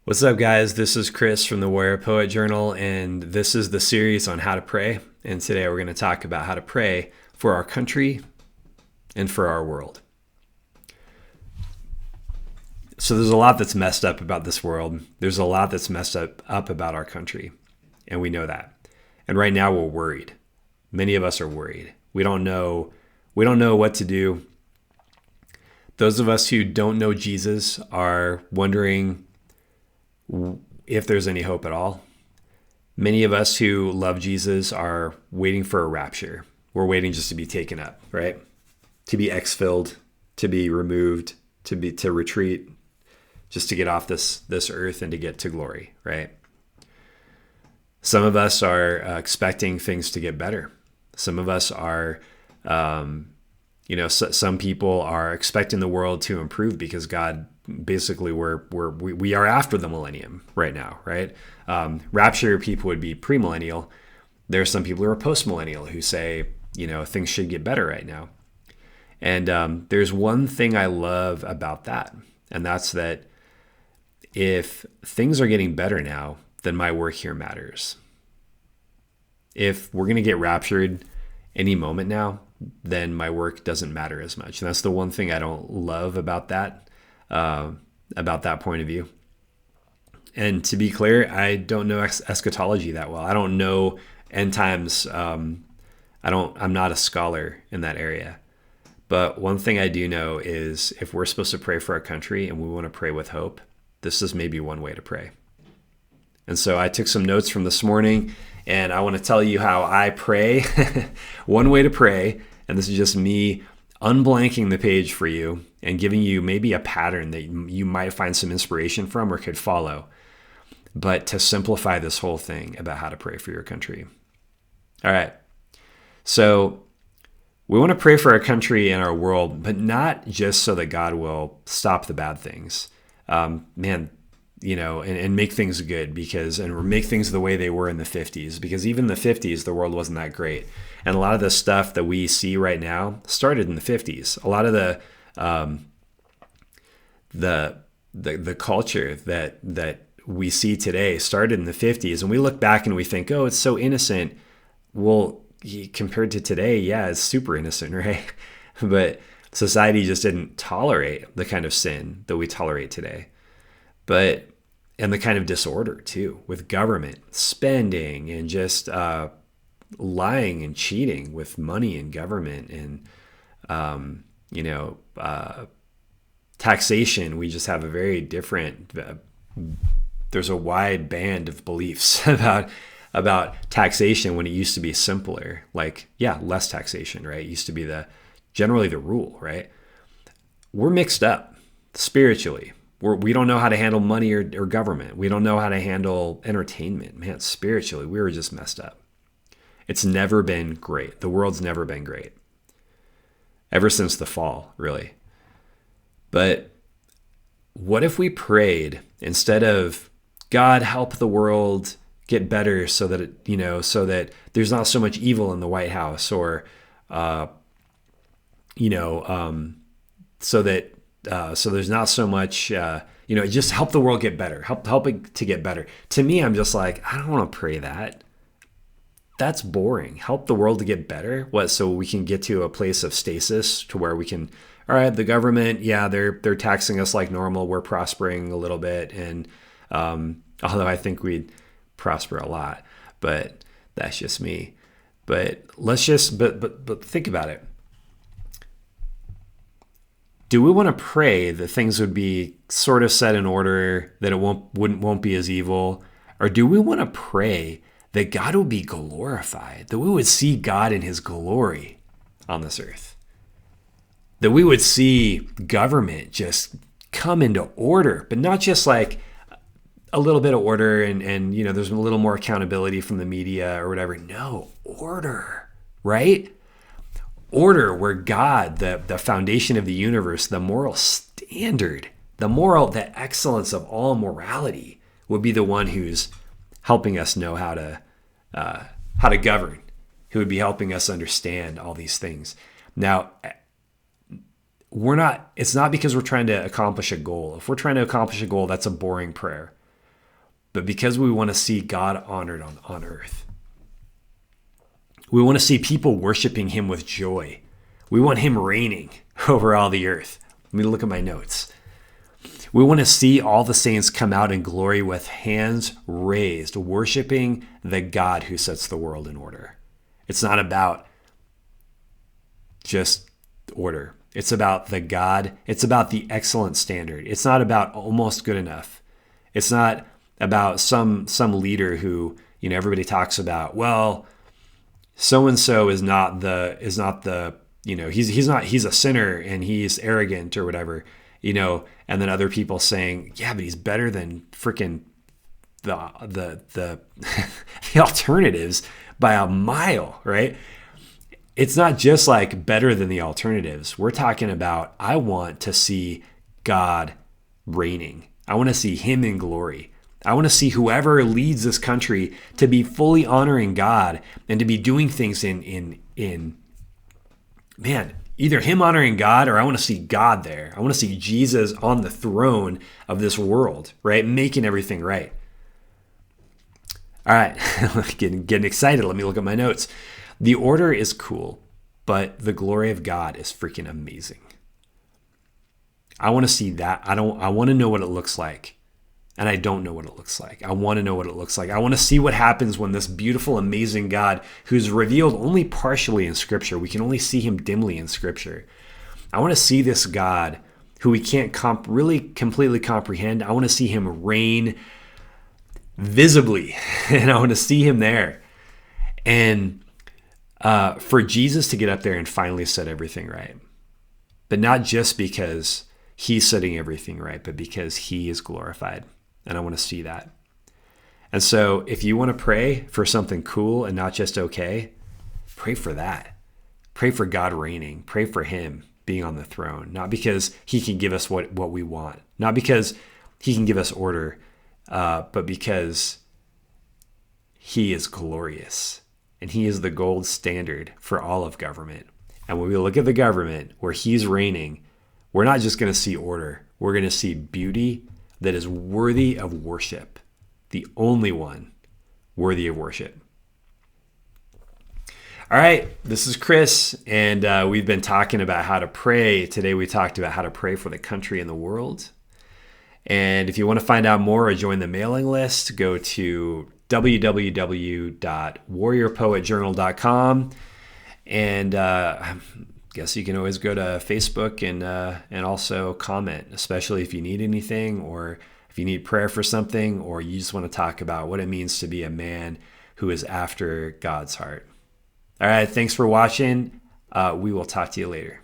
What's up, guys? This is Chris from the Warrior Poet Journal, and this is the series on how to pray. And today we're going to talk about how to pray for our country and for our world. So there's a lot that's messed up about this world. There's a lot that's messed up about our country, and we know that. And right now we're worried. Many of us are worried. We don't know what to do. Those of us who don't know Jesus are wondering if there's any hope at all. Many of us who love Jesus are waiting for a rapture. We're waiting just to be taken up, right? To be exfilled, to be removed, to retreat, just to get off this earth and to get to glory, right? Some of us are expecting things to get better. Some of us are, some people are expecting the world to improve because God basically we are after the millennium right now, right? Rapture people would be premillennial. There are some people who are postmillennial who say, things should get better right now. And there's one thing I love about that, and that's that if things are getting better now, then my work here matters. If we're going to get raptured any moment now, then my work doesn't matter as much. And that's the one thing I don't love about that point of view. And to be clear, I don't know eschatology that well. I don't know end times. I'm not a scholar in that area. But one thing I do know is if we're supposed to pray for our country and we want to pray with hope, this is maybe one way to pray. And so I took some notes from this morning, and I want to tell you how I pray. One way to pray, and this is just me unblanking the page for you and giving you maybe a pattern that you might find some inspiration from or could follow, but to simplify this whole thing about how to pray for your country. All right. So we want to pray for our country and our world, but not just so that God will stop the bad things. And make things good or make things the way they were in the 50s, because even in the 50s, the world wasn't that great. And a lot of the stuff that we see right now started in the 50s. A lot of the culture that we see today started in the 50s, and we look back and we think, oh, it's so innocent. Well, compared to today, yeah, it's super innocent, right? But society just didn't tolerate the kind of sin that we tolerate today. And the kind of disorder too, with government spending and just lying and cheating with money and government and taxation. We just have a very different. There's a wide band of beliefs about taxation when it used to be simpler. Like, yeah, less taxation, right? It used to be generally the rule, right? We're mixed up spiritually. We don't know how to handle money or government. We don't know how to handle entertainment. Man, spiritually, we were just messed up. It's never been great. The world's never been great. Ever since the fall, really. But what if we prayed instead of, God, help the world get better so that there's not so much evil in the White House, or so there's not so much, just help the world get better, help it to get better. To me, I'm just like, I don't want to pray that. That's boring. Help the world to get better. What? So we can get to a place of stasis to where we can, all right, the government, yeah, they're taxing us like normal. We're prospering a little bit. And although I think we'd prosper a lot, but that's just me. But but think about it. Do we want to pray that things would be sort of set in order, that it won't be as evil? Or do we want to pray that God will be glorified, that we would see God in his glory on this earth? That we would see government just come into order, but not just like a little bit of order and there's a little more accountability from the media or whatever. No, order, right? Order where God, the foundation of the universe, the moral standard, the excellence of all morality, would be the one who's helping us know how to govern, who would be helping us understand all these things. Now, it's not because we're trying to accomplish a goal. If we're trying to accomplish a goal, that's a boring prayer. but because we want to see God honored on earth. We want to see people worshiping him with joy. We want him reigning over all the earth. Let me look at my notes. We want to see all the saints come out in glory with hands raised, worshiping the God who sets the world in order. It's not about just order. It's about the God. It's about the excellent standard. It's not about almost good enough. It's not about some leader who, everybody talks about, well, so-and-so is not the, he's a sinner and he's arrogant or whatever, and then other people saying, yeah, but he's better than freaking the the alternatives by a mile, right? It's not just like better than the alternatives. We're talking about, I want to see God reigning. I want to see him in glory. I want to see whoever leads this country to be fully honoring God and to be doing things in either him honoring God, or I want to see God there. I want to see Jesus on the throne of this world, right? Making everything right. All right, getting excited. Let me look at my notes. The order is cool, but the glory of God is freaking amazing. I want to see that. I want to know what it looks like. And I don't know what it looks like. I want to know what it looks like. I want to see what happens when this beautiful, amazing God, who's revealed only partially in Scripture, we can only see him dimly in Scripture. I want to see this God who we can't really completely comprehend. I want to see him reign visibly, and I want to see him there. And for Jesus to get up there and finally set everything right. But not just because he's setting everything right, but because he is glorified. And I want to see that. And so if you want to pray for something cool and not just okay, pray for that. Pray for God reigning. Pray for him being on the throne. Not because he can give us what we want. Not because he can give us order, but because he is glorious. And he is the gold standard for all of government. And when we look at the government where he's reigning, we're not just going to see order. We're going to see beauty that is worthy of worship. The only one worthy of worship. All right, this is Chris, and we've been talking about how to pray. Today we talked about how to pray for the country and the world. And if you want to find out more or join the mailing list, go to www.warriorpoetjournal.com. And I guess you can always go to Facebook and also comment, especially if you need anything, or if you need prayer for something, or you just want to talk about what it means to be a man who is after God's heart. All right, thanks for watching. We will talk to you later.